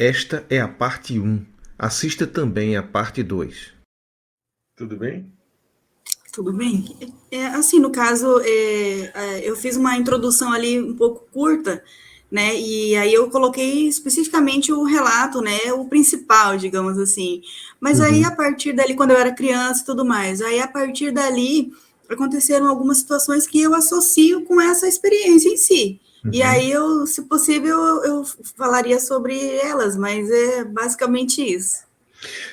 Esta é a parte 1. Assista também a parte 2. Tudo bem? Tudo bem? Assim, no caso, eu fiz uma introdução ali um pouco curta, né? E aí eu coloquei especificamente o relato, né? O principal, digamos assim. Mas aí, a Uhum. partir dali, quando eu era criança e tudo mais, aí a partir dali aconteceram algumas situações que eu associo com essa experiência em si. E Uhum. aí eu, se possível, eu falaria sobre elas, mas é basicamente isso.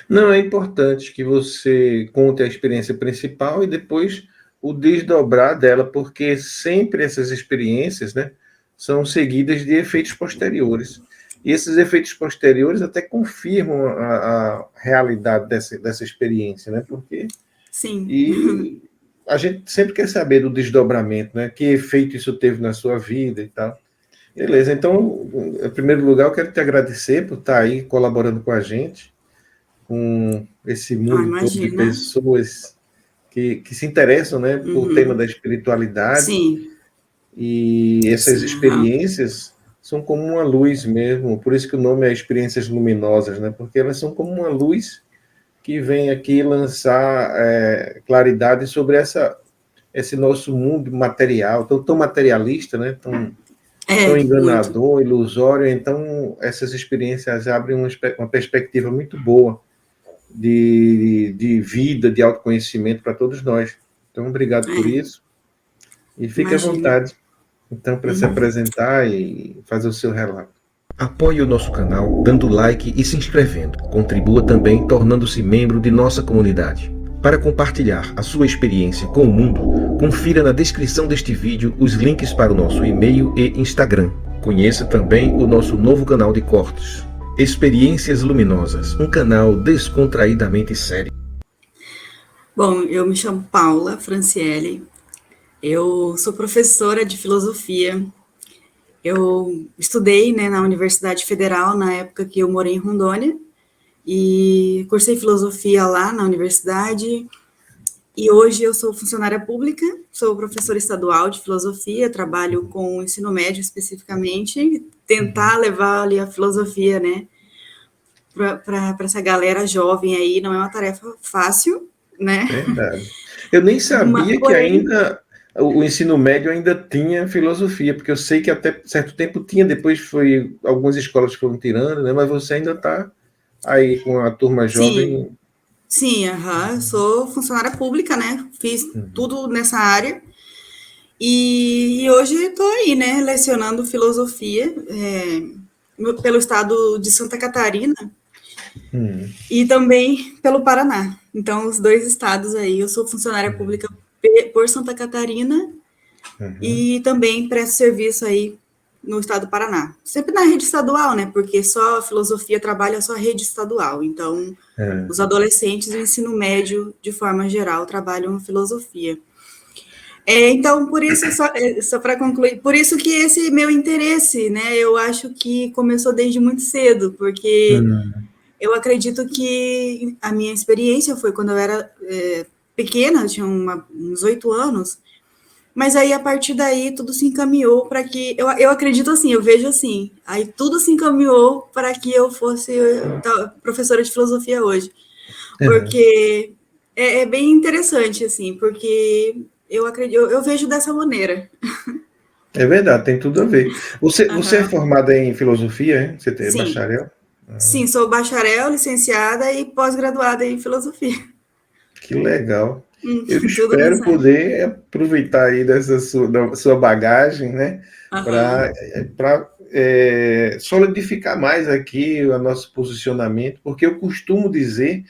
Não, é importante que você conte a experiência principal e depois o desdobrar dela, porque sempre essas experiências, né, são seguidas de efeitos posteriores. E esses efeitos posteriores até confirmam a realidade dessa experiência, né? Porque Sim. e a gente sempre quer saber do desdobramento, né? Que efeito isso teve na sua vida e tal. Beleza, então, em primeiro lugar, eu quero te agradecer por estar aí colaborando com a gente, com esse Ah, mundo todo de imagina. pessoas que se interessam, né, por tema da Uhum. espiritualidade, Sim, e essas sim, aham. experiências são como uma luz mesmo, por isso que o nome é experiências luminosas, né, porque elas são como uma luz que vem aqui lançar claridade sobre esse nosso mundo material, tão materialista, né, tão Muito. enganador, ilusório. Então, essas experiências abrem uma perspectiva muito boa de vida, de autoconhecimento para todos nós. Então, obrigado por É, isso e fique à imagina. vontade, então, para se Uhum. apresentar e fazer o seu relato. Apoie o nosso canal dando like e se inscrevendo. Contribua também tornando-se membro de nossa comunidade. Para compartilhar a sua experiência com o mundo, confira na descrição deste vídeo os links para o nosso e-mail e Instagram. Conheça também o nosso novo canal de cortes. Experiências Luminosas, um canal descontraídamente sério. Bom, eu me chamo Paula Franciele, eu sou professora de filosofia. Eu estudei, né, na Universidade Federal na época que eu morei em Rondônia e cursei filosofia lá na universidade. E hoje eu sou funcionária pública, sou professora estadual de filosofia, trabalho com o ensino médio especificamente, tentar levar ali a filosofia, né, para essa galera jovem aí, não é uma tarefa fácil, né? Verdade. Eu nem sabia que Porém, ainda o ensino médio ainda tinha filosofia, porque eu sei que até certo tempo tinha, depois foi algumas escolas foram tirando, né? Mas você ainda está aí com a turma sim, jovem. sim, aham, sou funcionária pública, né? Fiz Uhum. tudo nessa área. E hoje estou aí, né, lecionando filosofia pelo estado de Santa Catarina Uhum. e também pelo Paraná. Então, os dois estados aí, eu sou funcionária pública por Santa Catarina Uhum. e também presto serviço aí no estado do Paraná. Sempre na rede estadual, né? Porque só a filosofia trabalha só a rede estadual. Então, É, os adolescentes do ensino médio, de forma geral, trabalham filosofia. Então, por isso, só para concluir, por isso que esse meu interesse, né? Eu acho que começou desde muito cedo, porque uhum. eu acredito que a minha experiência foi quando eu era pequena, eu tinha uns 8 anos, mas aí a partir daí tudo se encaminhou para que eu acredito assim, eu vejo assim, aí tudo se encaminhou para que eu fosse professora de filosofia hoje, Uhum. porque é bem interessante assim, porque eu acredito, eu vejo dessa maneira. É verdade, tem tudo a ver. Você é Uhum. formada em filosofia, hein? Você é Sim, bacharel? sim, sou bacharel, licenciada e pós-graduada em filosofia. Que legal. Eu Tudo espero nessa área. poder aproveitar aí da sua bagagem, né, para Aham. solidificar mais aqui o nosso posicionamento, porque eu costumo dizer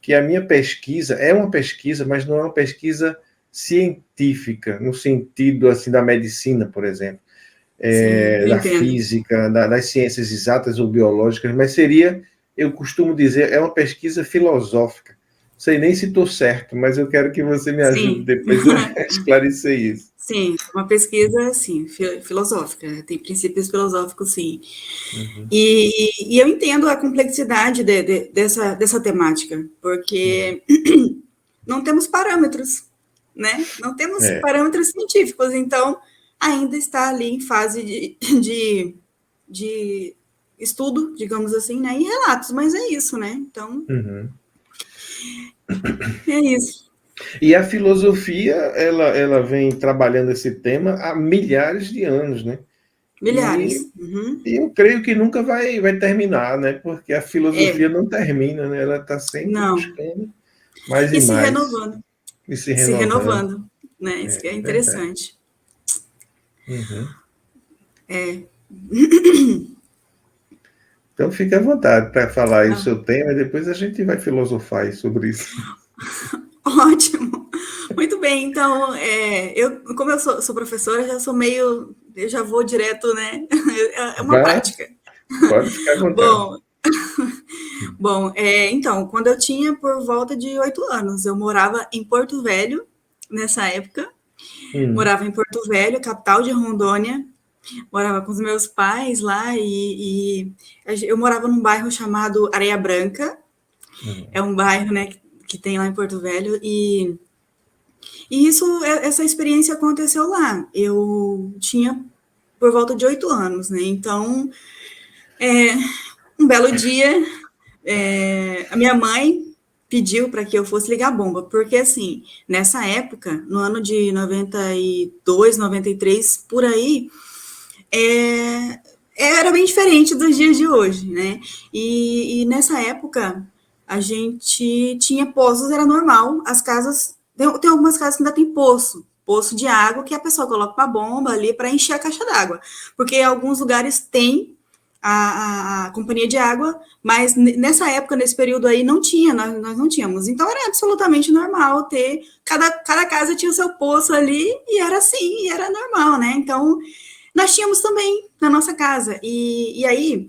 que a minha pesquisa é uma pesquisa, mas não é uma pesquisa científica, no sentido assim da medicina, por exemplo, Sim, eu da entendo. física, das ciências exatas ou biológicas, mas seria, eu costumo dizer, é uma pesquisa filosófica. Não sei nem se estou certo, mas eu quero que você me ajude Sim, depois a esclarecer isso. sim, uma pesquisa, sim, filosófica, tem princípios filosóficos, sim. Uhum. E eu entendo a complexidade dessa temática, porque não temos parâmetros, né? Não temos É, parâmetros científicos, então ainda está ali em fase de estudo, digamos assim, né? E relatos, mas é isso, né? Então, Uhum. é isso. E a filosofia, ela vem trabalhando esse tema há milhares de anos, né? E, Milhares. Uhum. e eu creio que nunca vai terminar, né? Porque a filosofia É, não termina, né? Ela está sempre não. buscando mais e E se mais, renovando, e se se renovando. renovando, né? Isso que é É verdade. interessante. Uhum. É. Então fique à vontade para falar aí o Ah, seu tema e depois a gente vai filosofar aí sobre isso. ótimo. Muito bem, então, como eu sou professora, já sou meio, eu já vou direto, né? É uma Vá, prática. pode ficar à vontade. Bom, bom, então, quando eu tinha por volta de 8 anos, eu morava em Porto Velho, nessa época, Hum, morava em Porto Velho, capital de Rondônia, morava com os meus pais lá e eu morava num bairro chamado Areia Branca, hum, é um bairro, né, que tem lá em Porto Velho e essa experiência aconteceu lá. Eu tinha por volta de 8 anos, né? Então, um belo dia, a minha mãe pediu para que eu fosse ligar a bomba, porque assim, nessa época, no ano de 92, 93, por aí, é, era bem diferente dos dias de hoje, né? E nessa época a gente tinha poços, era normal, as casas. Tem algumas casas que ainda tem poço de água, que a pessoa coloca uma bomba ali para encher a caixa d'água. Porque alguns lugares tem a companhia de água, mas nessa época, nesse período aí, não tinha, nós não tínhamos. Então era absolutamente normal ter, cada casa tinha o seu poço ali, e era assim, e era normal, né? Então nós tínhamos também na nossa casa. E aí,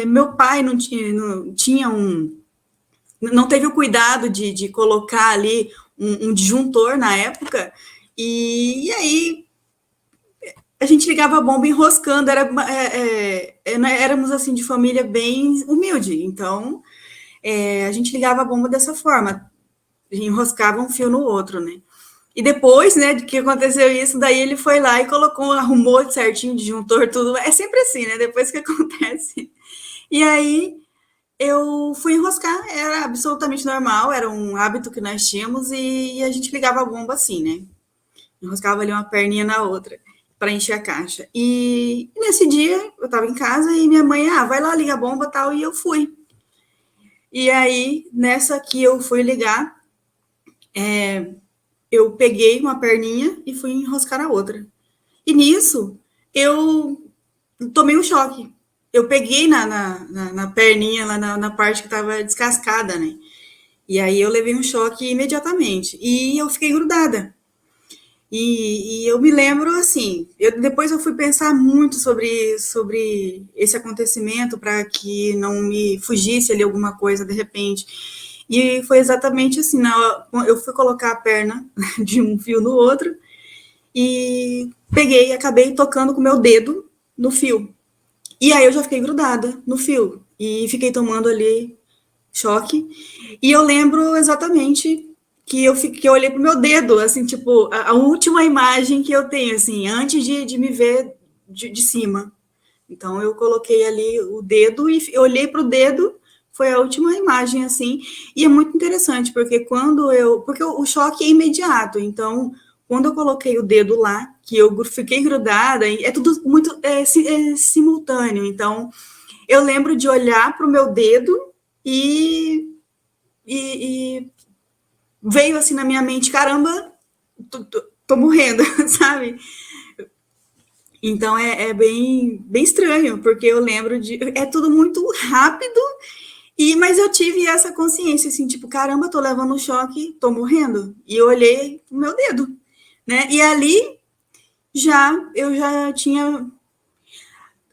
meu pai não tinha não teve o cuidado de colocar ali um disjuntor na época, e aí a gente ligava a bomba enroscando, éramos assim de família bem humilde, então a gente ligava a bomba dessa forma, enroscava um fio no outro, né? E depois, né, de que aconteceu isso, daí ele foi lá e colocou, arrumou certinho o disjuntor, tudo. É sempre assim, né? Depois que acontece. E aí eu fui enroscar, era absolutamente normal, era um hábito que nós tínhamos e a gente ligava a bomba assim, né? Enroscava ali uma perninha na outra para encher a caixa. E nesse dia eu estava em casa e minha mãe, vai lá, liga a bomba tal, e eu fui. E aí, nessa que eu fui ligar, eu peguei uma perninha e fui enroscar a outra. E nisso, eu tomei um choque. Eu peguei na perninha, lá na parte que estava descascada, né? E aí eu levei um choque imediatamente. E eu fiquei grudada. E eu me lembro assim, depois eu fui pensar muito sobre esse acontecimento para que não me fugisse ali alguma coisa de repente. E foi exatamente assim, eu fui colocar a perna de um fio no outro e peguei e acabei tocando com o meu dedo no fio. E aí eu já fiquei grudada no fio e fiquei tomando ali choque. E eu lembro exatamente que eu olhei pro meu dedo, assim, tipo, a última imagem que eu tenho, assim, antes de me ver de cima. Então eu coloquei ali o dedo e eu olhei pro dedo, foi a última imagem, assim, e é muito interessante, porque porque o choque é imediato, então quando eu coloquei o dedo lá, que eu fiquei grudada, é tudo muito simultâneo, então eu lembro de olhar para o meu dedo e, e veio assim na minha mente, caramba, tô morrendo, sabe? Então é bem estranho, porque eu lembro de. É tudo muito rápido, mas eu tive essa consciência, assim, tipo, caramba, tô levando um choque, tô morrendo. E eu olhei o meu dedo, né? E ali eu já tinha.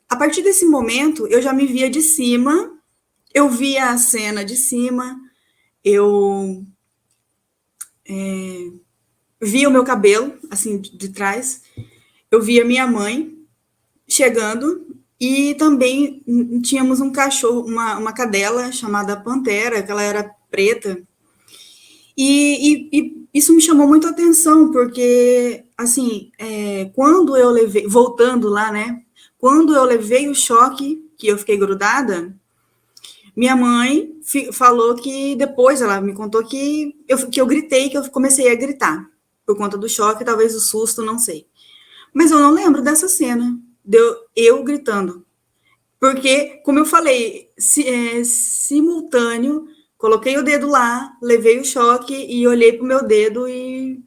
A partir desse momento, eu já me via de cima, eu via a cena de cima, eu via o meu cabelo, assim, de trás, eu via minha mãe chegando e também tínhamos um cachorro, uma cadela chamada Pantera, que ela era preta, e isso me chamou muito a atenção, porque, assim, quando eu levei, voltando lá, né, quando eu levei o choque, que eu fiquei grudada, minha mãe falou que depois ela me contou que eu gritei, que eu comecei a gritar por conta do choque, talvez o susto, não sei. Mas eu não lembro dessa cena, eu gritando. Porque, como eu falei, simultâneo, coloquei o dedo lá, levei o choque e olhei para o meu dedo e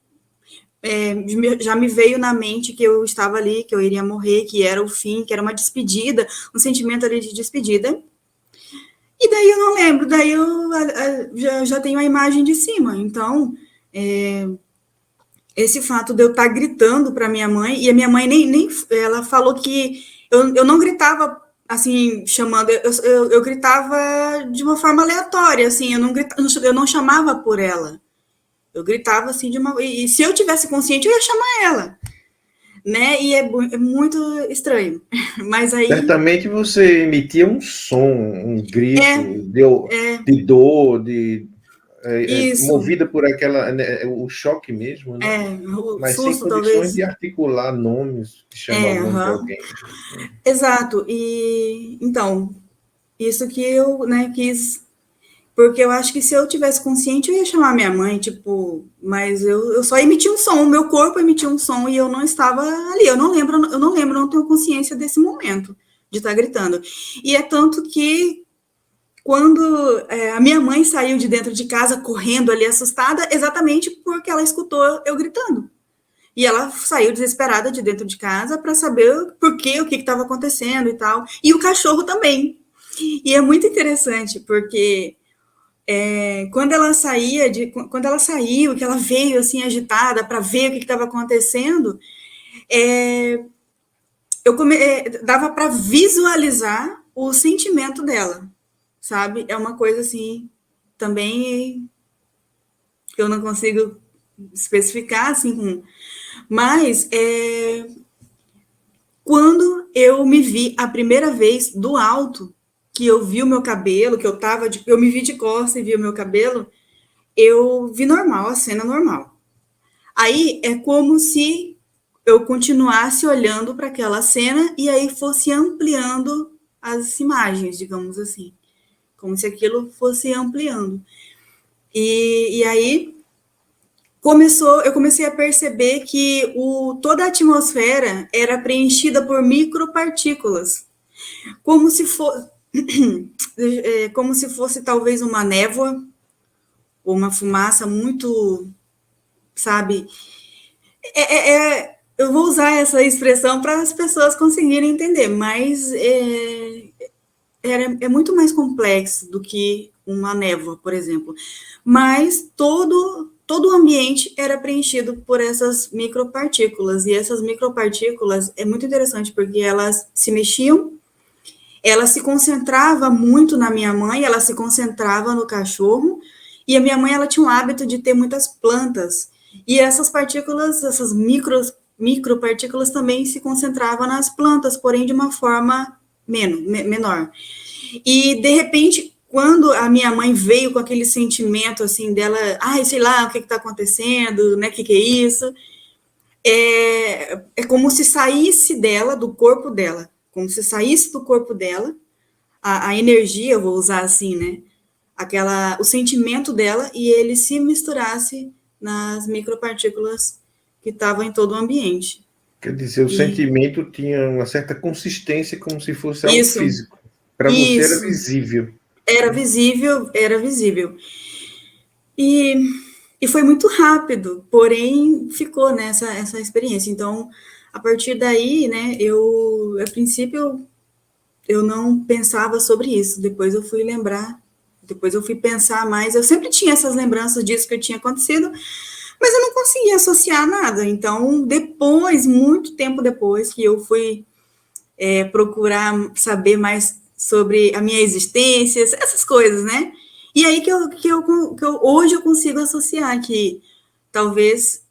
já me veio na mente que eu estava ali, que eu iria morrer, que era o fim, que era uma despedida, um sentimento ali de despedida. E daí eu não lembro, daí eu já tenho a imagem de cima. Então, esse fato de eu estar gritando para minha mãe, e a minha mãe nem ela falou que eu não gritava assim, chamando, eu gritava de uma forma aleatória, assim, eu não chamava por ela. Eu gritava assim de uma. E se eu tivesse consciente, eu ia chamar ela, né? E é muito estranho. Mas aí. Certamente você emitia um som, um grito de dor, Isso. movida por aquela, né, o choque mesmo, né? O Mas sem susto, condições talvez. de articular nomes, de chamar o nome de alguém. Exato. E então, isso que eu, né, quis. Porque eu acho que se eu tivesse consciente, eu ia chamar minha mãe, tipo, mas eu só emiti um som, o meu corpo emitiu um som e eu não estava ali. Não tenho consciência desse momento de estar gritando. E é tanto que quando a minha mãe saiu de dentro de casa correndo ali assustada, exatamente porque ela escutou eu gritando. E ela saiu desesperada de dentro de casa para saber por quê, o que estava acontecendo e tal. E o cachorro também. E é muito interessante, porque quando ela saiu, que ela veio assim agitada para ver o que estava acontecendo, dava para visualizar o sentimento dela, sabe? É uma coisa assim também que eu não consigo especificar assim, mas quando eu me vi a primeira vez do alto, que eu vi o meu cabelo, que eu me vi de costas e vi o meu cabelo, eu vi normal, a cena normal. Aí é como se eu continuasse olhando para aquela cena e aí fosse ampliando as imagens, digamos assim. Como se aquilo fosse ampliando. E aí eu comecei a perceber que toda a atmosfera era preenchida por micropartículas, como se fosse como se fosse talvez uma névoa ou uma fumaça muito, sabe? Eu vou usar essa expressão para as pessoas conseguirem entender, mas é muito mais complexo do que uma névoa, por exemplo. Mas todo o ambiente era preenchido por essas micropartículas, e essas micropartículas é muito interessante porque elas se mexiam, ela se concentrava muito na minha mãe, ela se concentrava no cachorro, e a minha mãe ela tinha um hábito de ter muitas plantas, e essas partículas, essas micropartículas também se concentravam nas plantas, porém de uma forma menor. E, de repente, quando a minha mãe veio com aquele sentimento, assim, dela, ai, sei lá, o que está acontecendo, né, o que é isso? É como se saísse dela, do corpo dela, como se saísse do corpo dela, a energia, eu vou usar assim, né, o sentimento dela, e ele se misturasse nas micropartículas que estavam em todo o ambiente. Quer dizer, o sentimento tinha uma certa consistência, como se fosse algo Isso, físico. Para você era visível. Era visível, era visível. E foi muito rápido, porém ficou nessa essa experiência. Então, a partir daí, né, a princípio, eu não pensava sobre isso. Depois eu fui lembrar, depois eu fui pensar mais. Eu sempre tinha essas lembranças disso que tinha acontecido, mas eu não conseguia associar nada. Então, depois, muito tempo depois, que eu fui procurar saber mais sobre a minha existência, essas coisas, né? E aí que hoje eu consigo associar que talvez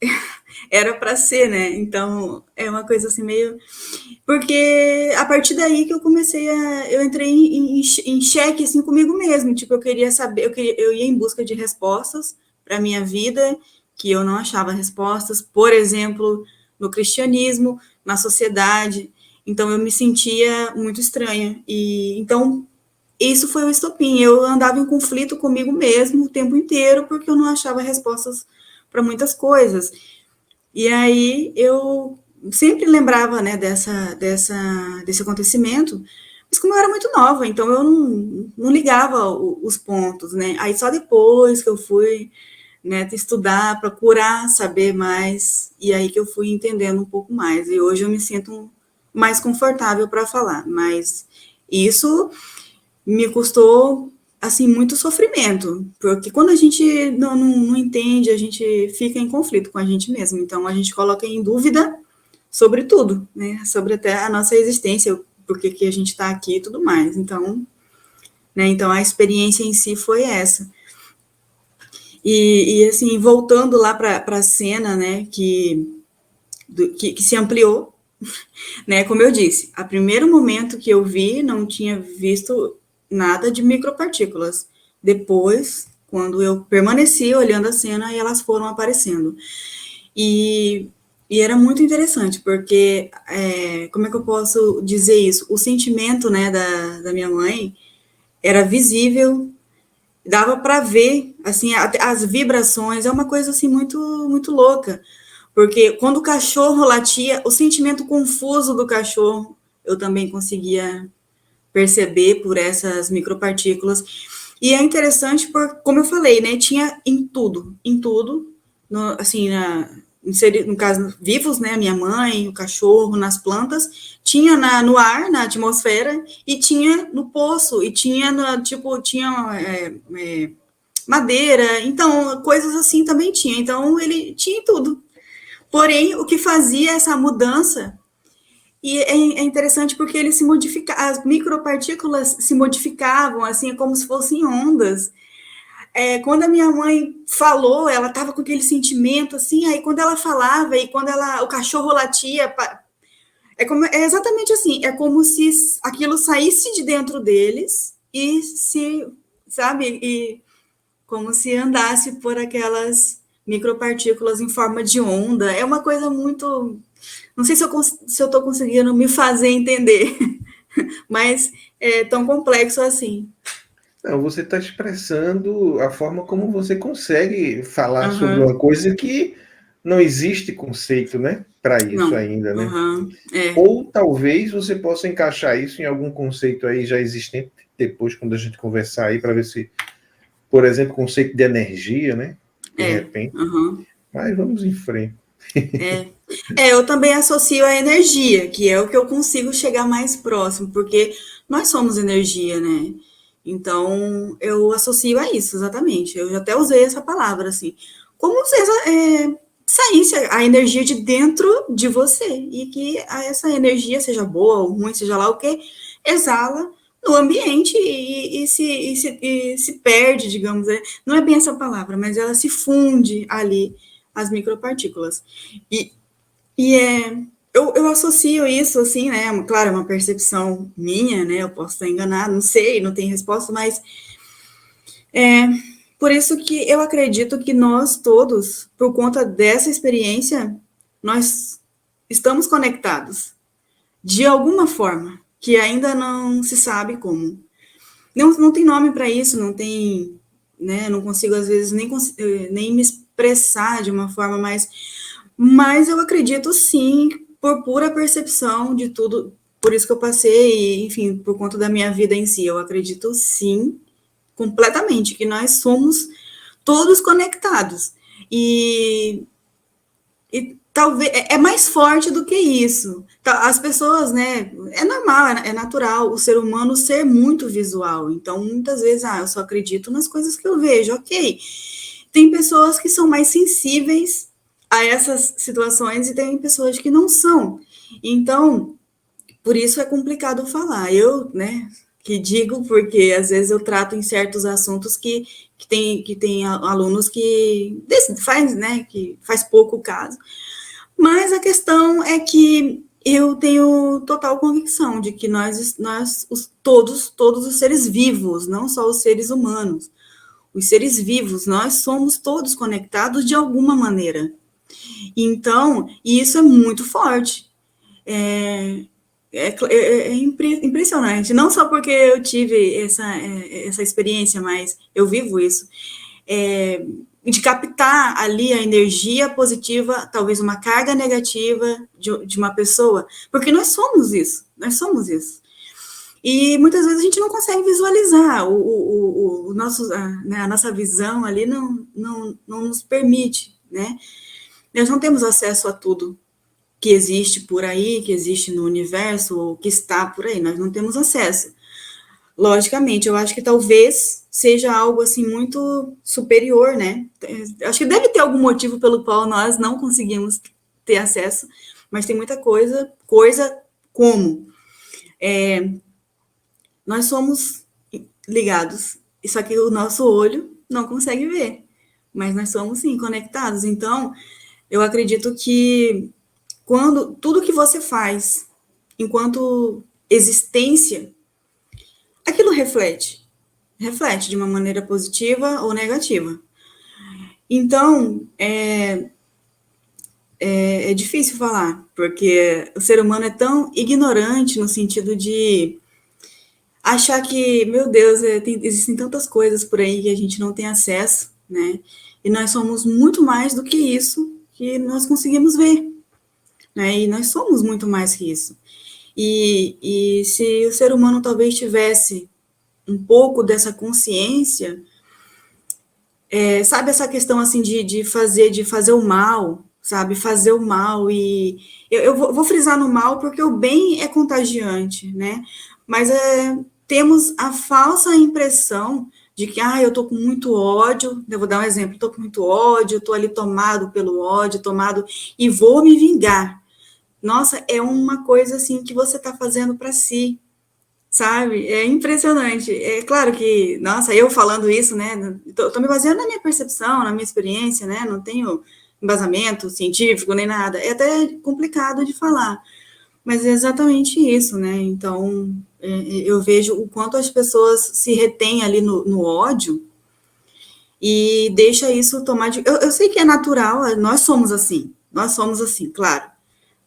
era para ser, né? Então é uma coisa assim meio. Porque a partir daí que eu comecei eu entrei em xeque assim comigo mesmo. Tipo, eu queria saber, eu ia em busca de respostas para a minha vida, que eu não achava respostas, por exemplo, no cristianismo, na sociedade. Então, eu me sentia muito estranha. E então, isso foi o estopim. Eu andava em conflito comigo mesmo o tempo inteiro, porque eu não achava respostas para muitas coisas. E aí, eu sempre lembrava, né, desse acontecimento, mas como eu era muito nova, então eu não ligava os pontos, né? Aí, só depois que eu fui, né, estudar, procurar saber mais, e aí que eu fui entendendo um pouco mais. E hoje eu me sinto mais confortável para falar, mas isso me custou, assim, muito sofrimento, porque quando a gente não entende, a gente fica em conflito com a gente mesmo, então a gente coloca em dúvida sobre tudo, né, sobre até a nossa existência, por que a gente está aqui e tudo mais, então, né, então a experiência em si foi essa. E assim, voltando lá para a cena, né, que se ampliou, né, como eu disse, a primeiro momento que eu vi, não tinha visto nada de micropartículas. Depois, quando eu permaneci olhando a cena, elas foram aparecendo. E, e era muito interessante, porque, como é que eu posso dizer isso? O sentimento, né, da minha mãe era visível, dava para ver, assim, as vibrações, é uma coisa, assim, muito, muito louca. Porque quando o cachorro latia, o sentimento confuso do cachorro, eu também conseguia perceber por essas micropartículas. E é interessante, como eu falei, né? Tinha em tudo, assim, no caso, vivos, né? Minha mãe, o cachorro, nas plantas, tinha no ar, na atmosfera, e tinha no poço, e tinha, madeira, então, coisas assim também tinha. Então, ele tinha em tudo. Porém, o que fazia essa mudança, e é interessante porque ele se modifica, as micropartículas se modificavam, assim, como se fossem ondas. Quando a minha mãe falou, ela estava com aquele sentimento, assim, aí quando ela falava e quando o cachorro latia, é exatamente assim, é como se aquilo saísse de dentro deles e sabe, e como se andasse por aquelas micropartículas em forma de onda. É uma coisa muito. Não sei se eu estou conseguindo me fazer entender, mas é tão complexo assim. Não, você está expressando a forma como você consegue falar sobre Uhum. uma coisa que não existe conceito, né, para isso Não. ainda, né? Uhum. Ou talvez você possa encaixar isso em algum conceito aí já existente depois, quando a gente conversar aí, para ver se, por exemplo, conceito de energia, né? De repente. Uhum. Mas vamos em frente. Eu também associo a energia, que é o que eu consigo chegar mais próximo, porque nós somos energia, né? Então, eu associo a isso, exatamente. Eu já até usei essa palavra, assim. Como se saísse a energia de dentro de você, e que essa energia, seja boa ou ruim, seja lá o que, exala no ambiente e se perde, digamos. Não é bem essa palavra, mas ela se funde ali, as micropartículas. E, eu associo isso, assim, né? Claro, é uma percepção minha, né? Eu posso estar enganada, não sei, não tem resposta, mas por isso que eu acredito que nós todos, por conta dessa experiência, nós estamos conectados de alguma forma, que ainda não se sabe como. Não tem nome para isso, não tem, né? Não consigo, às vezes, nem me expressar de uma forma mais. Mas eu acredito sim, por pura percepção de tudo, por isso que eu passei, enfim, por conta da minha vida em si, eu acredito sim, completamente, que nós somos todos conectados. E talvez é mais forte do que isso. As pessoas, né? É normal, é natural o ser humano ser muito visual. Então, muitas vezes, eu só acredito nas coisas que eu vejo, ok. Tem pessoas que são mais sensíveis a essas situações e tem pessoas que não são. Então, por isso é complicado falar. Eu, né, que digo porque às vezes eu trato em certos assuntos que tem alunos que faz pouco caso. Mas a questão é que eu tenho total convicção de que todos os seres vivos, não só os seres humanos, os seres vivos, nós somos todos conectados de alguma maneira. Então, isso é muito forte. impressionante. Não só porque eu tive essa experiência, mas eu vivo isso. De captar ali a energia positiva, talvez uma carga negativa de uma pessoa, porque nós somos isso, nós somos isso. E muitas vezes a gente não consegue visualizar, o nosso, né, a nossa visão ali não nos permite, né? Nós não temos acesso a tudo que existe por aí, que existe no universo, ou que está por aí, nós não temos acesso. Logicamente, eu acho que talvez seja algo assim muito superior, né? Acho que deve ter algum motivo pelo qual nós não conseguimos ter acesso, mas tem muita coisa como nós somos ligados, só que o nosso olho não consegue ver, mas nós somos sim conectados. Então, eu acredito que quando tudo que você faz enquanto existência, aquilo reflete de uma maneira positiva ou negativa. Então, é difícil falar, porque o ser humano é tão ignorante no sentido de achar que, meu Deus, existem tantas coisas por aí que a gente não tem acesso, né? E nós somos muito mais do que isso que nós conseguimos ver, né? E nós somos muito mais que isso. E se o ser humano talvez tivesse um pouco dessa consciência, sabe essa questão assim de fazer o mal, sabe? Fazer o mal. E eu vou frisar no mal porque o bem é contagiante, né? Mas temos a falsa impressão de que, eu tô com muito ódio, eu vou dar um exemplo, tô com muito ódio, tô ali tomado pelo ódio, e vou me vingar. Nossa, é uma coisa assim que você tá fazendo para si, sabe? É impressionante. É claro que, nossa, eu falando isso, né? Tô me baseando na minha percepção, na minha experiência, né? Não tenho embasamento científico nem nada. É até complicado de falar, mas é exatamente isso, né? Então, eu vejo o quanto as pessoas se retêm ali no ódio e deixa isso tomar de... Eu sei que é natural, nós somos assim, claro,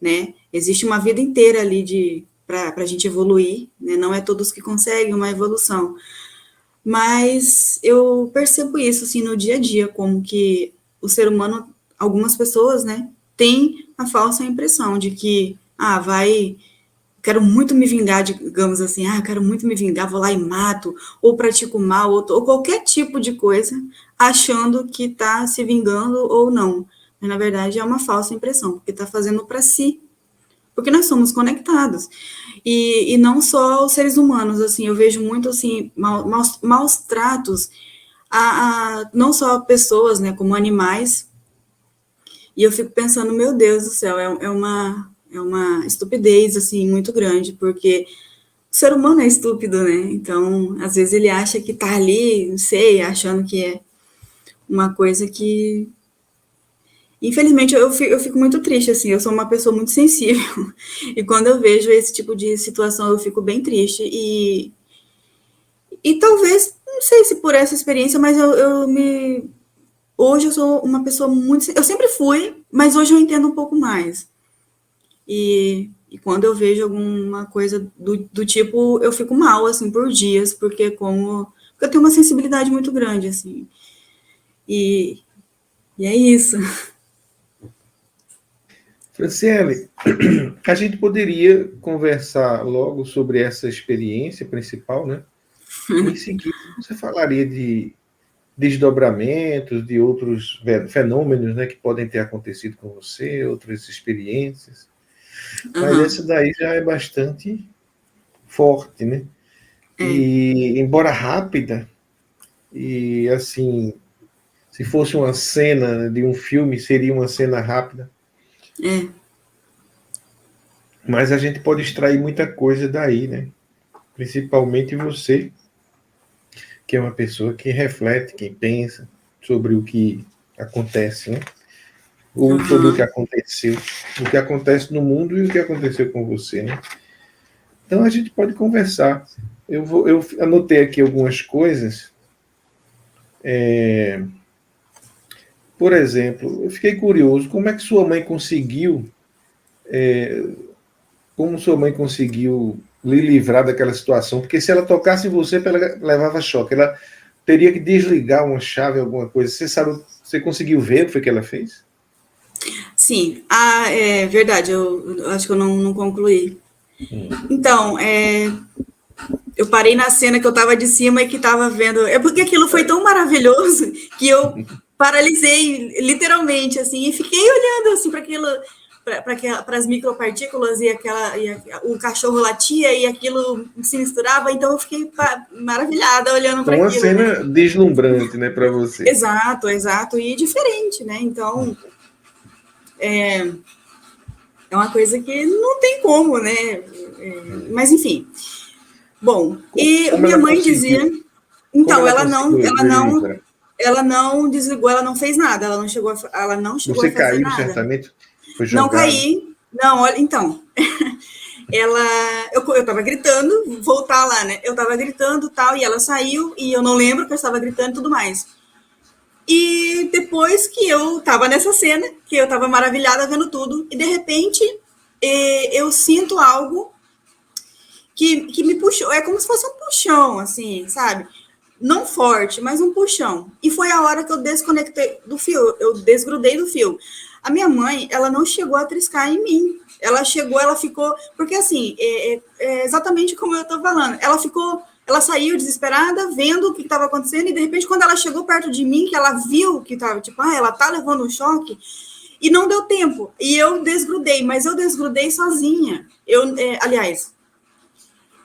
né? Existe uma vida inteira ali para a gente evoluir, né? Não é todos que conseguem uma evolução, mas eu percebo isso, assim, no dia a dia, como que o ser humano, algumas pessoas, né, têm a falsa impressão de que, quero muito me vingar, digamos assim, eu quero muito me vingar, vou lá e mato, ou pratico mal, ou qualquer tipo de coisa, achando que está se vingando ou não. Mas, na verdade, é uma falsa impressão, porque está fazendo para si, porque nós somos conectados. E não só os seres humanos, assim, eu vejo muito, assim, maus tratos não só pessoas, né, como animais, e eu fico pensando, meu Deus do céu, é uma estupidez, assim, muito grande, porque o ser humano é estúpido, né, então, às vezes ele acha que tá ali, não sei, achando que é uma coisa que... Infelizmente, eu fico muito triste, assim, eu sou uma pessoa muito sensível, e quando eu vejo esse tipo de situação, eu fico bem triste, e talvez, não sei se por essa experiência, mas hoje eu sou uma pessoa muito... Eu sempre fui, mas hoje eu entendo um pouco mais. E quando eu vejo alguma coisa do tipo, eu fico mal, assim, por dias, porque eu tenho uma sensibilidade muito grande, assim. E, e é isso. Franciele, a gente poderia conversar logo sobre essa experiência principal, né? Em seguida, você falaria de desdobramentos, de outros fenômenos, né, que podem ter acontecido com você, outras experiências. Mas essa daí já é bastante forte, né? E, embora rápida, e assim, se fosse uma cena de um filme, seria uma cena rápida. Mas a gente pode extrair muita coisa daí, né? Principalmente você, que é uma pessoa que reflete, que pensa sobre o que acontece, né? Ou sobre o que aconteceu, o que acontece no mundo e o que aconteceu com você, né? Então a gente pode conversar. Eu anotei aqui algumas coisas. Por exemplo, eu fiquei curioso, como é que sua mãe conseguiu como sua mãe conseguiu lhe livrar daquela situação? Porque se ela tocasse em você, ela levava choque. Ela teria que desligar uma chave, alguma coisa. Você sabe, você conseguiu ver o que foi que ela fez? Sim, é verdade, eu acho que eu não concluí. Então, eu parei na cena que eu estava de cima e que estava vendo. É porque aquilo foi tão maravilhoso que eu paralisei, literalmente, assim, e fiquei olhando assim para aquilo, para as micropartículas o cachorro latia e aquilo se misturava, então eu fiquei maravilhada olhando para Uma aquilo, né? cena deslumbrante, né, para você. Exato, e diferente, né? Então, é uma coisa que não tem como, né? Mas enfim. Bom, e Como minha ela mãe conseguiu? dizia, Como então, ela conseguiu lhe livrar? ela não desligou, ela não fez nada, ela não chegou a Você fazer caiu, nada. certamente? Foi Não jogado? caí, não, olha, então, ela, eu tava gritando, voltar lá, né? Eu tava gritando tal, e ela saiu, e eu não lembro que eu estava gritando e tudo mais. E depois que eu tava nessa cena, que eu tava maravilhada vendo tudo, e de repente eu sinto algo que me puxou, é como se fosse um puxão, assim, sabe? Não forte, mas um puxão. E foi a hora que eu desconectei do fio, eu desgrudei do fio. A minha mãe, ela não chegou a triscar em mim. Ela ficou, porque assim, é exatamente como eu tô falando. Ela saiu desesperada, vendo o que estava acontecendo, e de repente, quando ela chegou perto de mim, que ela viu que estava, tipo, ela tá levando um choque, e não deu tempo. E eu desgrudei, mas eu desgrudei sozinha. Aliás,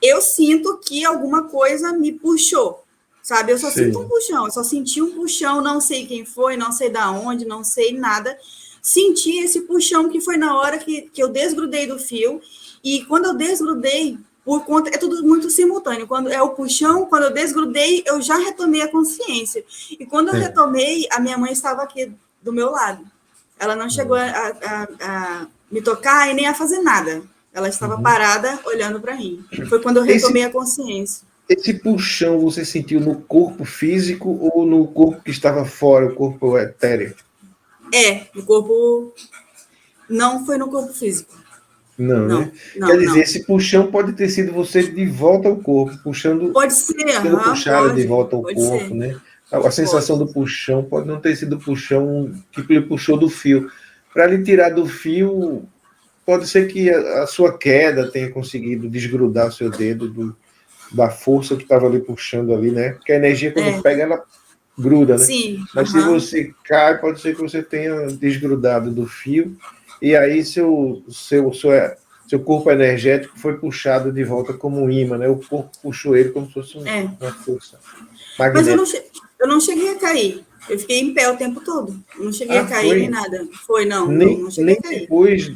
eu sinto que alguma coisa me puxou, sabe? Eu só sinto um Sim. puxão, eu só senti um puxão, não sei quem foi, não sei da onde, não sei nada. Senti esse puxão que foi na hora que eu desgrudei do fio, e quando eu desgrudei, por conta, é tudo muito simultâneo. Quando é o puxão, quando eu desgrudei, eu já retomei a consciência. E quando eu É. retomei, a minha mãe estava aqui do meu lado. Ela não chegou a me tocar e nem a fazer nada. Ela estava Uhum. parada, olhando para mim. Foi quando eu Esse, retomei a consciência. esse puxão você sentiu no corpo físico ou no corpo que estava fora, o corpo etéreo? No corpo. Não foi no corpo físico. Não, né? Não, Quer não, dizer, não. esse puxão pode ter sido você de volta ao corpo, puxando, Pode ser, sendo puxada de pode. volta ao Pode corpo, ser. né? A sensação Pode. do puxão pode não ter sido o puxão que lhe puxou do fio. Para lhe tirar do fio, pode ser que a sua queda tenha conseguido desgrudar o seu dedo da força que estava ali puxando ali, né? Porque a energia, quando É, pega, ela gruda, né? sim, Mas se você cai, pode ser que você tenha desgrudado do fio e aí seu corpo energético foi puxado de volta como um imã, né? O corpo puxou ele como se fosse é. uma força Mas magnética. eu não cheguei a cair. Eu fiquei em pé o tempo todo. Eu não cheguei a Ah, cair nem foi? nada. Foi, não cheguei Nem a cair. depois,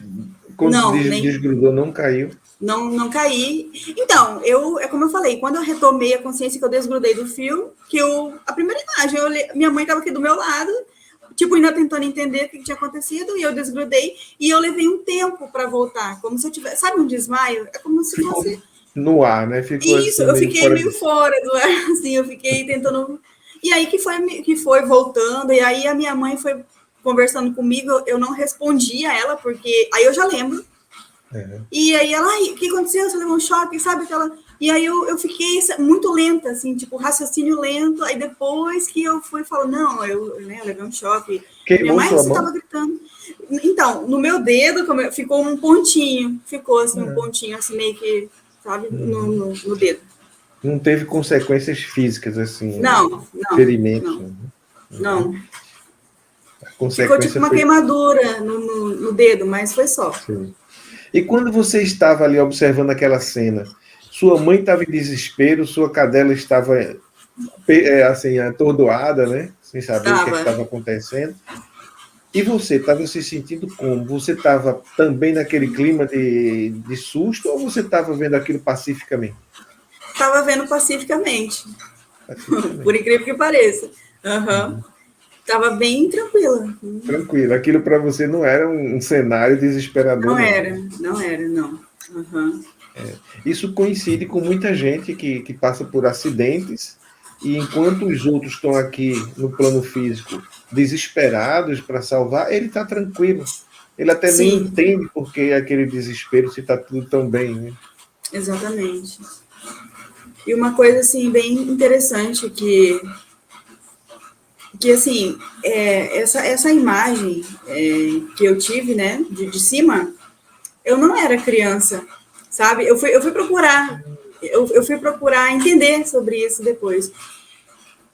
quando Não, nem, desgrudou, não caiu. não caí. Então, é como eu falei, quando eu retomei a consciência que eu desgrudei do fio, a primeira imagem, minha mãe estava aqui do meu lado, tipo, ainda tentando entender o que tinha acontecido, e eu desgrudei, e eu levei um tempo para voltar, como se eu tivesse, sabe, um desmaio? É como se Ficou fosse no ar, né? Ficou isso, assim, eu meio fiquei fora meio de. fora do ar, assim, eu fiquei tentando. E aí que foi voltando, e aí a minha mãe foi conversando comigo, eu não respondi a ela, porque aí eu já lembro. É. E aí ela, o que aconteceu? Você levou um choque, sabe aquela. E aí eu fiquei muito lenta, assim, tipo, raciocínio lento. Aí depois que eu fui falar, não, eu levei um choque. Minha Queimou mãe, sua você mão? estava gritando. Então, no meu dedo ficou um pontinho, ficou assim, um pontinho, assim, meio que, sabe, no dedo. Não teve consequências físicas, assim, Não, não, ferimentos. não, Né? não. A Ficou tipo consequência uma foi. queimadura no dedo, mas foi só. Sim. E quando você estava ali observando aquela cena, sua mãe estava em desespero, sua cadela estava assim, atordoada, né? Sem saber o que Tava. estava acontecendo. E você estava se sentindo como? Você estava também naquele clima de susto ou você estava vendo aquilo pacificamente? Tava vendo pacificamente, por Pacificamente. incrível que pareça. Aham. Uhum. Tava bem tranquila. Tranquilo. Aquilo para você não era um cenário desesperador, Não não. era, não era, não. Uhum. Isso coincide com muita gente que passa por acidentes e enquanto os outros estão aqui no plano físico desesperados para salvar, ele está tranquilo. ele até nem Sim, entende porque aquele desespero se está tudo tão bem, né? exatamente. E uma coisa, assim, bem interessante que assim, essa imagem que eu tive, né, de cima, eu não era criança, sabe? Eu fui procurar entender sobre isso depois.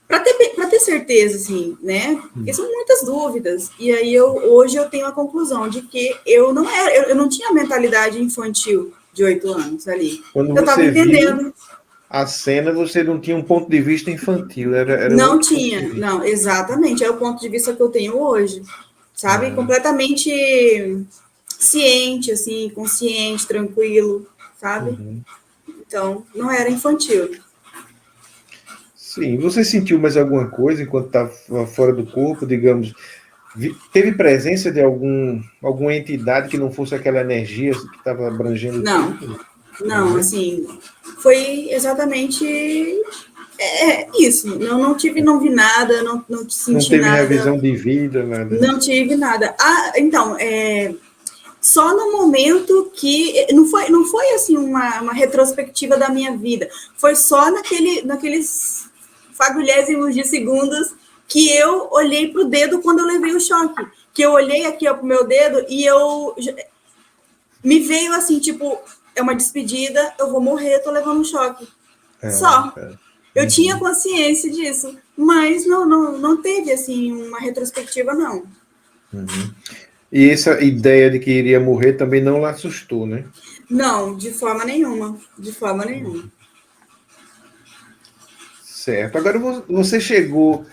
Para ter certeza, assim, né? Porque são muitas dúvidas. E aí hoje eu tenho a conclusão de que eu não tinha a mentalidade infantil de 8 anos ali. Quando Eu estava você viu entendendo. a cena, você não tinha um ponto de vista infantil, era Não outro ponto de tinha, vista. não, exatamente. É o ponto de vista que eu tenho hoje, sabe? Ah, Completamente ciente, assim, consciente, tranquilo, sabe? uhum. Então, não era infantil. Sim, você sentiu mais alguma coisa enquanto estava fora do corpo, digamos, teve presença de alguma entidade que não fosse aquela energia que estava abrangendo Não, tudo? Não, não, né? assim, foi exatamente isso. Não vi nada, não Não senti teve nada, revisão de vida, nada, né? não tive nada. Ah, então, só no momento que não foi assim uma retrospectiva da minha vida, foi só naqueles fagulhésimos de segundos que eu olhei para o dedo quando eu levei o choque, que eu olhei aqui para o meu dedo e me veio assim, tipo, é uma despedida, eu vou morrer, eu tô levando um choque. Ah, Só. tá. Eu tinha Uhum. consciência disso, mas não teve assim uma retrospectiva, não. Uhum. E essa ideia de que iria morrer também não la assustou, né? Não, de forma nenhuma. De forma nenhuma. Certo. Agora você chegou.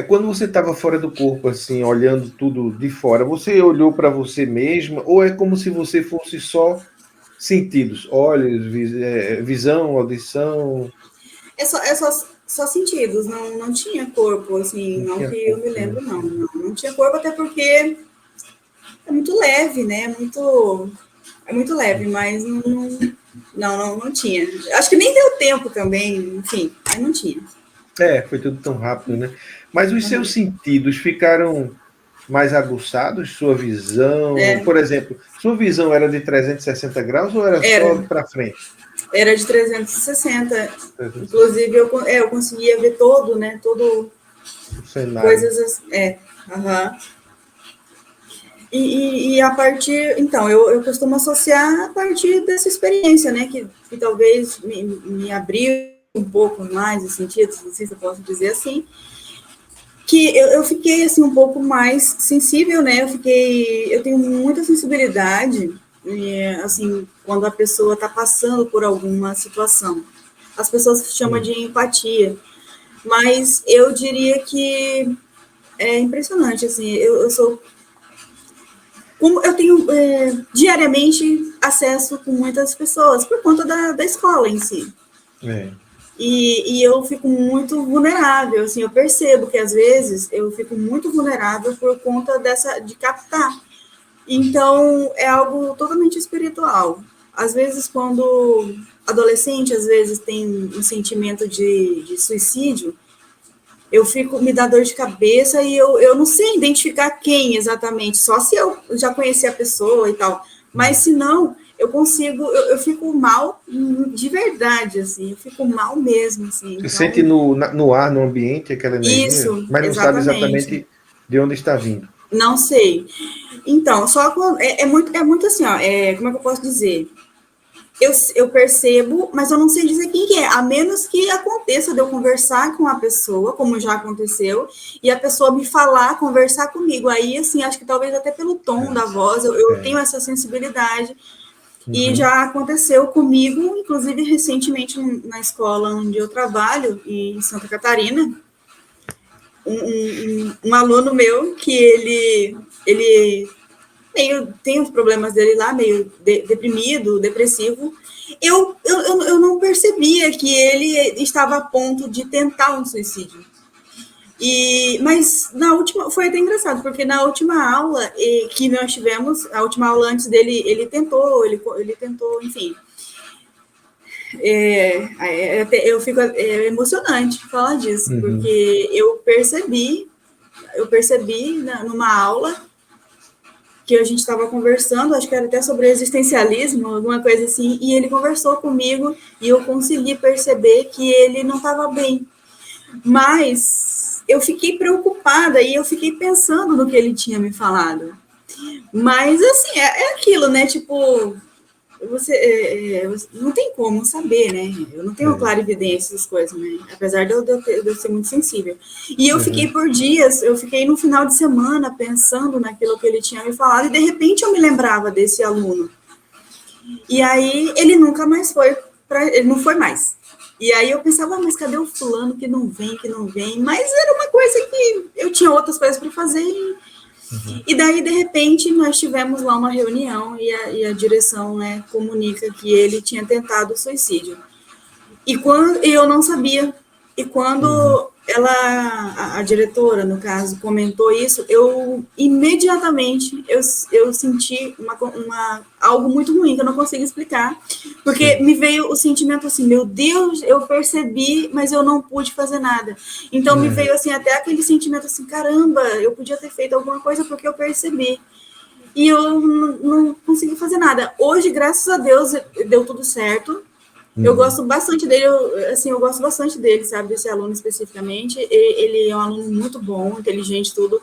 Quando você estava fora do corpo, assim, olhando tudo de fora, você olhou para você mesma, ou é como se você fosse só sentidos, olhos, visão, audição? Só sentidos, não tinha corpo, assim, Não não tinha que eu me corpo, né? lembro, não tinha corpo, até porque é muito leve, né? É muito leve, mas não tinha. Acho que nem deu tempo também, enfim, aí não tinha. Foi tudo tão rápido, né? Mas os seus Uhum. sentidos ficaram mais aguçados, sua visão, É, por exemplo, sua visão era de 360 graus ou era só era, para frente? era de 360. 360, Inclusive, eu conseguia ver todo, né? Todo o cenário. coisas. Aham. E a partir. Então, eu costumo associar a partir dessa experiência, né? Que talvez me abriu um pouco mais os sentidos, não sei se eu posso dizer assim, que eu fiquei assim um pouco mais sensível, né? Eu tenho muita sensibilidade, assim, quando a pessoa está passando por alguma situação. As pessoas chamam Sim. de empatia, mas eu diria que é impressionante, assim, eu sou como eu tenho diariamente acesso com muitas pessoas por conta da escola em si. É. E eu fico muito vulnerável, assim, eu percebo que às vezes eu fico muito vulnerável por conta de captar. Então é algo totalmente espiritual. Às vezes, quando adolescente, às vezes tem um sentimento de suicídio, eu fico, me dá dor de cabeça e eu não sei identificar quem exatamente, só se eu já conheci a pessoa e tal. Mas se não, eu consigo, eu fico mal de verdade, assim, eu fico mal mesmo, assim. Você sente Então, no ar, no ambiente, aquela energia, isso, mas não sabe exatamente. exatamente de onde está vindo. Não sei. Então, só quando, é muito assim, ó, como é que eu posso dizer? Eu percebo, mas eu não sei dizer quem que é, a menos que aconteça de eu conversar com a pessoa, como já aconteceu, e a pessoa me falar, conversar comigo. Aí, assim, acho que talvez até pelo tom da voz, eu tenho essa sensibilidade. E Uhum. já aconteceu comigo, inclusive recentemente na escola onde eu trabalho, em Santa Catarina, um aluno meu que ele tem os problemas dele lá, meio deprimido, depressivo. Eu não percebia que ele estava a ponto de tentar um suicídio. Mas na última, foi até engraçado, porque na última aula que nós tivemos, a última aula antes dele, ele tentou, enfim. Eu fico emocionante falar disso, Uhum. porque eu percebi numa aula que a gente estava conversando, acho que era até sobre existencialismo, alguma coisa assim, e ele conversou comigo e eu consegui perceber que ele não estava bem. Mas eu fiquei preocupada e eu fiquei pensando no que ele tinha me falado. Mas, assim, é aquilo, né? Tipo, você não tem como saber, né? Eu não tenho clarividência das coisas, né? Apesar de eu ser muito sensível. E eu fiquei por dias, eu fiquei no final de semana pensando naquilo que ele tinha me falado, e de repente eu me lembrava desse aluno. E aí ele nunca mais foi, ele não foi mais. E aí eu pensava, mas cadê o fulano que não vem, que não vem? Mas era uma coisa que eu tinha outras coisas para fazer. E daí, de repente, nós tivemos lá uma reunião e a direção, né, comunica que ele tinha tentado suicídio. E eu não sabia. E quando a diretora, no caso, comentou isso, eu imediatamente eu senti algo muito ruim que eu não consigo explicar, porque me veio o sentimento assim, meu Deus, eu percebi, mas eu não pude fazer nada. Então me veio assim até aquele sentimento assim, caramba, eu podia ter feito alguma coisa porque eu percebi. E eu não consegui fazer nada. Hoje, graças a Deus, deu tudo certo. Eu gosto bastante dele, eu gosto bastante dele, sabe, desse aluno especificamente. Ele é um aluno muito bom, inteligente, tudo.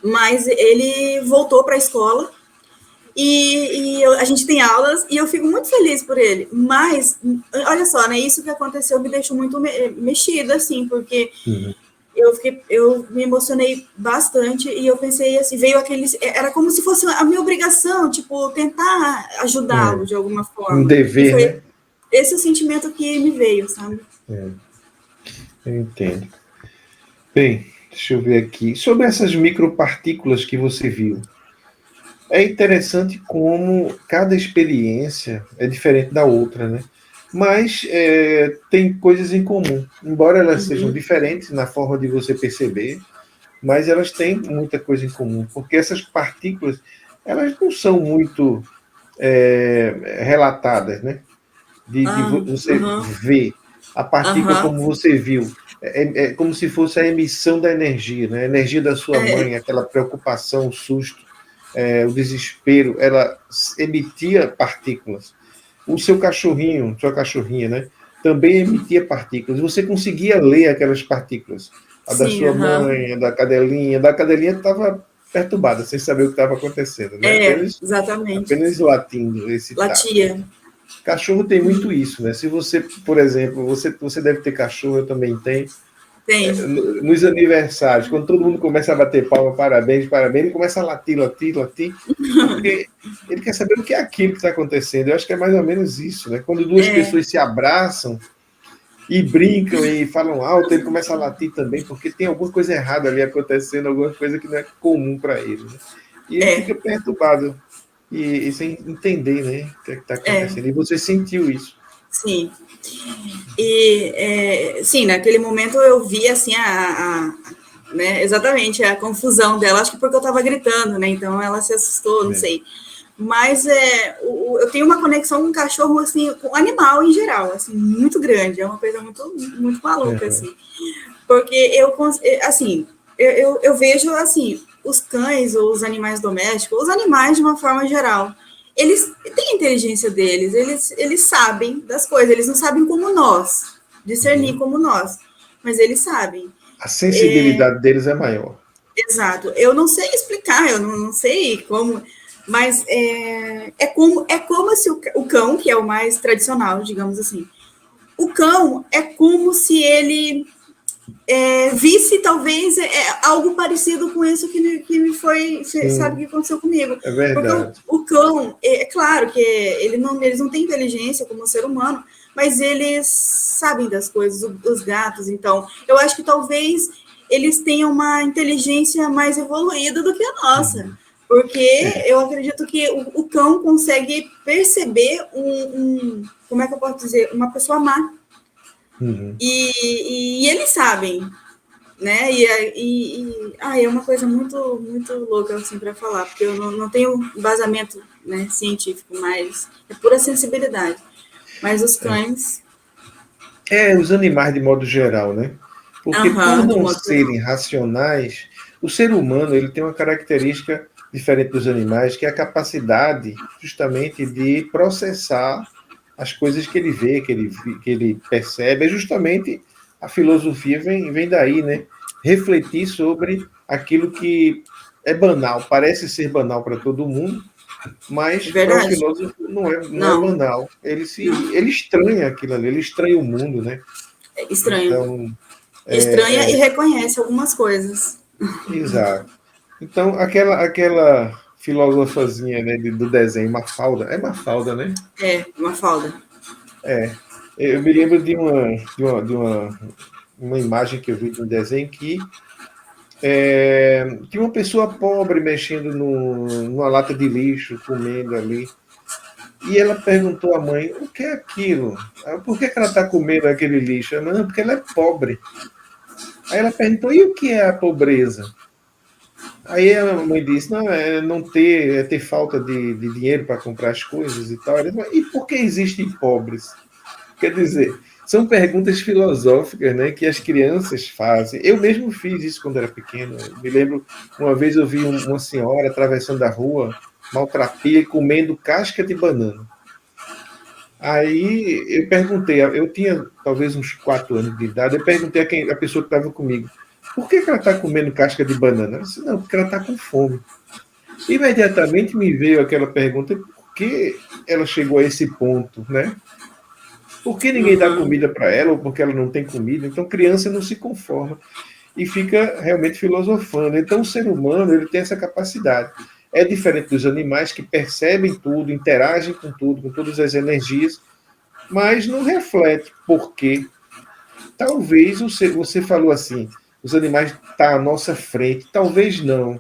Mas ele voltou para a escola a gente tem aulas e eu fico muito feliz por ele. Mas, olha só, né, isso que aconteceu me deixou muito mexida, assim, porque eu me emocionei bastante e eu pensei assim, era como se fosse a minha obrigação, tipo, tentar ajudá-lo de alguma forma. Um dever, né? Esse é o sentimento que me veio, sabe? Eu entendo. Bem, deixa eu ver aqui. Sobre essas micropartículas que você viu, é interessante como cada experiência é diferente da outra, né? Mas tem coisas em comum. Embora elas sejam diferentes na forma de você perceber, mas elas têm muita coisa em comum, porque essas partículas, elas não são muito relatadas, né? De você ver a partícula como você viu. É como se fosse a emissão da energia, né? A energia da sua mãe, aquela preocupação, o susto, o desespero, ela emitia partículas. O seu cachorrinho, sua cachorrinha, né? Também emitia partículas. Você conseguia ler aquelas partículas. A da sua mãe, a da cadelinha. A da cadelinha estava perturbada, sem saber o que estava acontecendo, né? Exatamente. Apenas latindo, excitado. Latia. Cachorro tem muito isso, né? Se você, por exemplo, você deve ter cachorro, eu também tenho. Tenho. Nos aniversários, quando todo mundo começa a bater palma, parabéns, parabéns, ele começa a latir, porque ele quer saber o que é aquilo que está acontecendo. Eu acho que é mais ou menos isso, né? Quando duas pessoas se abraçam e brincam e falam alto, ele começa a latir também, porque tem alguma coisa errada ali acontecendo, alguma coisa que não é comum para ele, né? E ele fica perturbado e sem entender, né, o que está acontecendo. E você sentiu isso. Sim. E, sim, naquele momento eu vi, assim, né, exatamente, a confusão dela, acho que porque eu estava gritando, né, então ela se assustou, não sei. Mas eu tenho uma conexão com o cachorro, assim, com o animal em geral, assim, muito grande, é uma coisa muito, muito maluca, assim. Porque eu vejo, assim, os cães ou os animais domésticos, os animais de uma forma geral, eles têm a inteligência deles, eles sabem das coisas, eles não sabem como nós, discernir como nós, mas eles sabem. A sensibilidade deles é maior. Exato. Eu não sei explicar, eu não sei como, mas é como se o cão, que é o mais tradicional, digamos assim, o cão é como se ele visse talvez algo parecido com isso que me foi, sabe, que aconteceu comigo. É verdade. Porque o cão, é claro que eles não têm inteligência como o ser humano, mas eles sabem das coisas, os gatos, então, eu acho que talvez eles tenham uma inteligência mais evoluída do que a nossa, porque eu acredito que o cão consegue perceber como é que eu posso dizer, uma pessoa má. E eles sabem, né? É uma coisa muito, muito louca assim para falar, porque eu não tenho embasamento, né, científico, mas é pura sensibilidade. Mas os cães. Os animais de modo geral, né? Porque por não serem racionais, o ser humano ele tem uma característica de diferente dos animais, que é a capacidade justamente de processar as coisas que ele vê, que ele percebe. É justamente a filosofia vem daí, né? Refletir sobre aquilo que é banal, parece ser banal para todo mundo, É mas para o verdade? filósofo não é Não, banal. não. Ele estranha aquilo ali, ele estranha o mundo, né? É estranho. Então, Estranha e reconhece algumas coisas. exato. Então, aquela filosofazinha, né, do desenho, Mafalda, é Mafalda, né? É, uma falda. É. Eu me lembro uma imagem que eu vi de um desenho que tinha uma pessoa pobre mexendo numa lata de lixo, comendo ali. E ela perguntou à mãe, o que é aquilo? Por que ela está comendo aquele lixo? Ela, não, porque ela é pobre. Aí ela perguntou, e o que é a pobreza? Aí a mãe disse, não, é ter falta de dinheiro para comprar as coisas e tal. Ela disse, e por que existem pobres? Quer dizer, são perguntas filosóficas, né, que as crianças fazem. Eu mesmo fiz isso quando era pequeno. Eu me lembro, uma vez eu vi uma senhora atravessando a rua, maltrapilha, comendo casca de banana. Aí eu perguntei, eu tinha talvez uns 4 anos de idade, eu perguntei a pessoa que estava comigo, por que ela está comendo casca de banana? Ela disse, não, porque ela está com fome. Imediatamente me veio aquela pergunta, por que ela chegou a esse ponto, né? Por que ninguém dá Uhum. comida para ela, ou porque ela não tem comida? Então, criança não se conforma e fica realmente filosofando. Então, o ser humano ele tem essa capacidade. É diferente dos animais que percebem tudo, interagem com tudo, com todas as energias, mas não reflete por quê. Talvez você falou assim, os animais estão à nossa frente. Talvez não,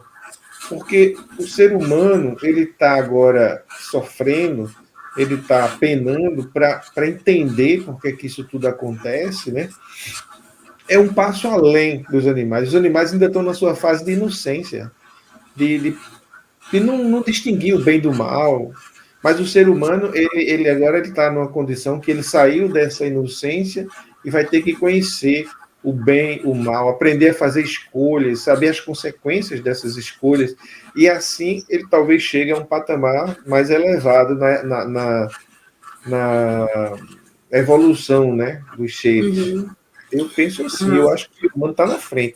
porque o ser humano ele está agora sofrendo, ele está penando para entender por que isso tudo acontece, né? É um passo além dos animais. Os animais ainda estão na sua fase de inocência, de, de, de não distinguir o bem do mal. Mas o ser humano, ele agora está numa condição que ele saiu dessa inocência e vai ter que conhecer o bem, o mal, aprender a fazer escolhas, saber as consequências dessas escolhas. E assim ele talvez chegue a um patamar mais elevado na evolução, né, dos seres. Uhum. Eu penso assim, eu Uhum. acho que o humano está na frente.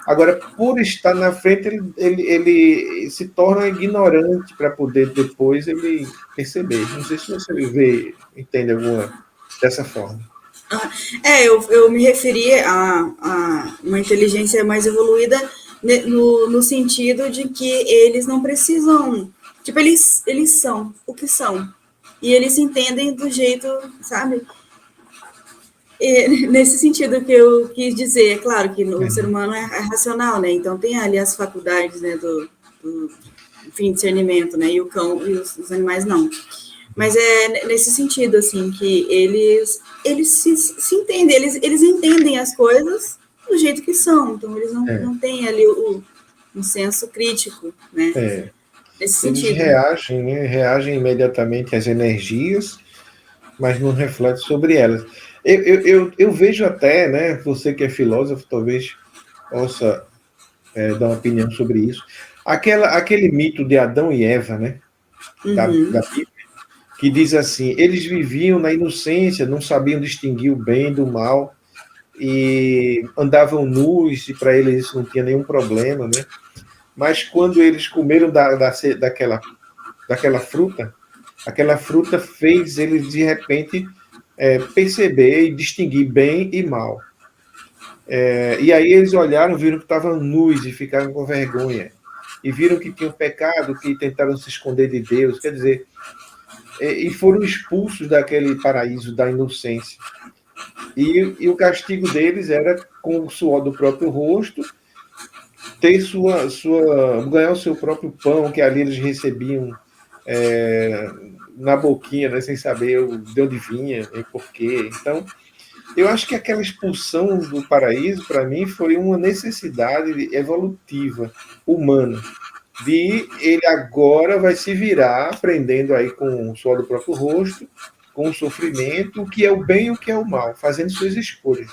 Agora, por estar na frente, ele se torna ignorante para poder depois ele perceber. Não sei se você entende alguma dessa forma. Eu me referi a uma inteligência mais evoluída no sentido de que eles não precisam. Tipo, eles são o que são. E eles entendem do jeito, sabe? E, nesse sentido que eu quis dizer, é claro que o ser humano é racional, né? Então tem ali as faculdades, né, do enfim, discernimento, né? E o cão e os animais não. Mas é nesse sentido, assim, que eles se entendem, eles entendem as coisas do jeito que são, então eles É, não têm ali um senso crítico, né? é. Nesse Eles sentido. reagem, né? Reagem imediatamente às energias, mas não refletem sobre elas. Eu vejo até, né? Você que é filósofo, talvez possa dar uma opinião sobre isso. Aquele mito de Adão e Eva, né? Da Uhum. Bíblia, que diz assim: eles viviam na inocência, não sabiam distinguir o bem do mal e andavam nus, e para eles isso não tinha nenhum problema, né? Mas quando eles comeram daquela fruta, aquela fruta fez eles de repente perceber e distinguir bem e mal. E aí eles olharam, viram que estavam nus e ficaram com vergonha. E viram que tinham pecado, que tentaram se esconder de Deus. Quer dizer, e foram expulsos daquele paraíso da inocência. E o castigo deles era, com o suor do próprio rosto, ter ganhar o seu próprio pão, que ali eles recebiam é, na boquinha, né, sem saber de onde vinha e por quê. Então, eu acho que aquela expulsão do paraíso, para mim, foi uma necessidade evolutiva, humana, de ele agora vai se virar, aprendendo aí com o suor do próprio rosto, com o sofrimento, o que é o bem e o que é o mal, fazendo suas escolhas.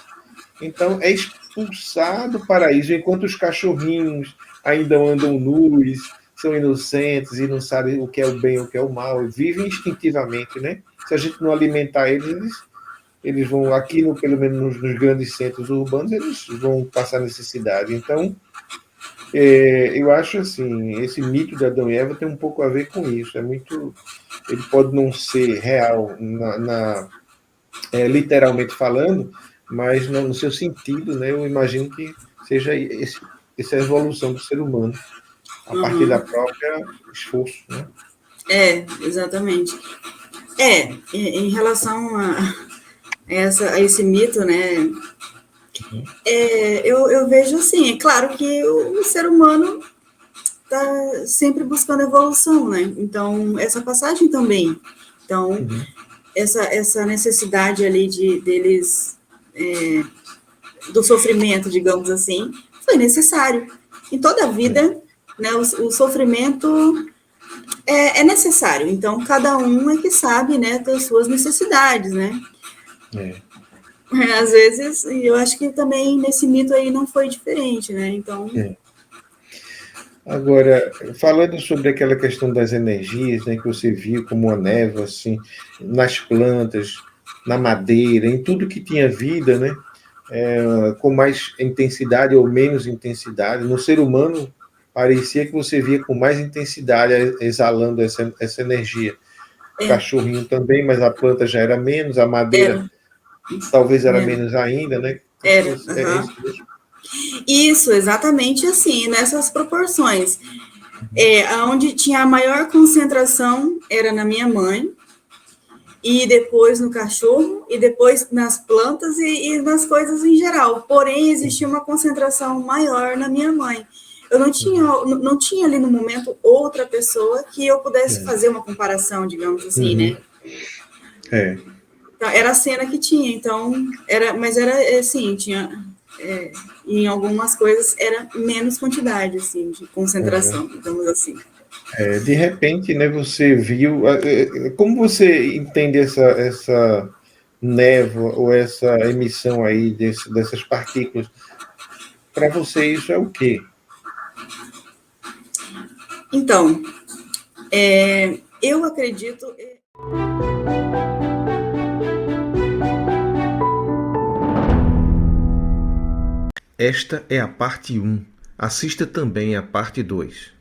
Então, é expulsar do paraíso, enquanto os cachorrinhos ainda andam nus, são inocentes e não sabem o que é o bem e o que é o mal, vivem instintivamente, né? Se a gente não alimentar eles vão, aqui, pelo menos nos grandes centros urbanos, eles vão passar necessidade. Então, eu acho assim, esse mito de Adão e Eva tem um pouco a ver com isso. Ele pode não ser real literalmente falando, mas no seu sentido, né, eu imagino que seja essa evolução do ser humano a partir da Uhum. própria esforço, né? Exatamente. Em relação a esse mito, né? Eu vejo assim, é claro que o ser humano está sempre buscando evolução, né? Então, essa passagem também. Então, essa necessidade ali deles, do sofrimento, digamos assim, foi necessário. Em toda a vida, né, o sofrimento é necessário. Então, cada um é que sabe, né, das suas necessidades, né? Às vezes, e eu acho que também nesse mito aí não foi diferente, né? Então. Agora, falando sobre aquela questão das energias, né, que você viu como uma névoa, assim, nas plantas, na madeira, em tudo que tinha vida, né, com mais intensidade ou menos intensidade, no ser humano parecia que você via com mais intensidade exalando essa energia. O cachorrinho também, mas a planta já era menos, a madeira Era. talvez era menos ainda, né? Era. É isso mesmo. Isso, exatamente assim, nessas proporções. Onde tinha a maior concentração era na minha mãe, e depois no cachorro, e depois nas plantas e nas coisas em geral. Porém, existia uma concentração maior na minha mãe. Eu não tinha ali no momento outra pessoa que eu pudesse fazer uma comparação, digamos assim, né? Então, era a cena que tinha, então, mas era assim, tinha. Em algumas coisas era menos quantidade, assim, de concentração, digamos assim. De repente, né, você viu. Como você entende essa névoa ou essa emissão aí dessas partículas? Para você, isso é o quê? Então, eu acredito. Esta é a parte 1. Assista também a parte 2.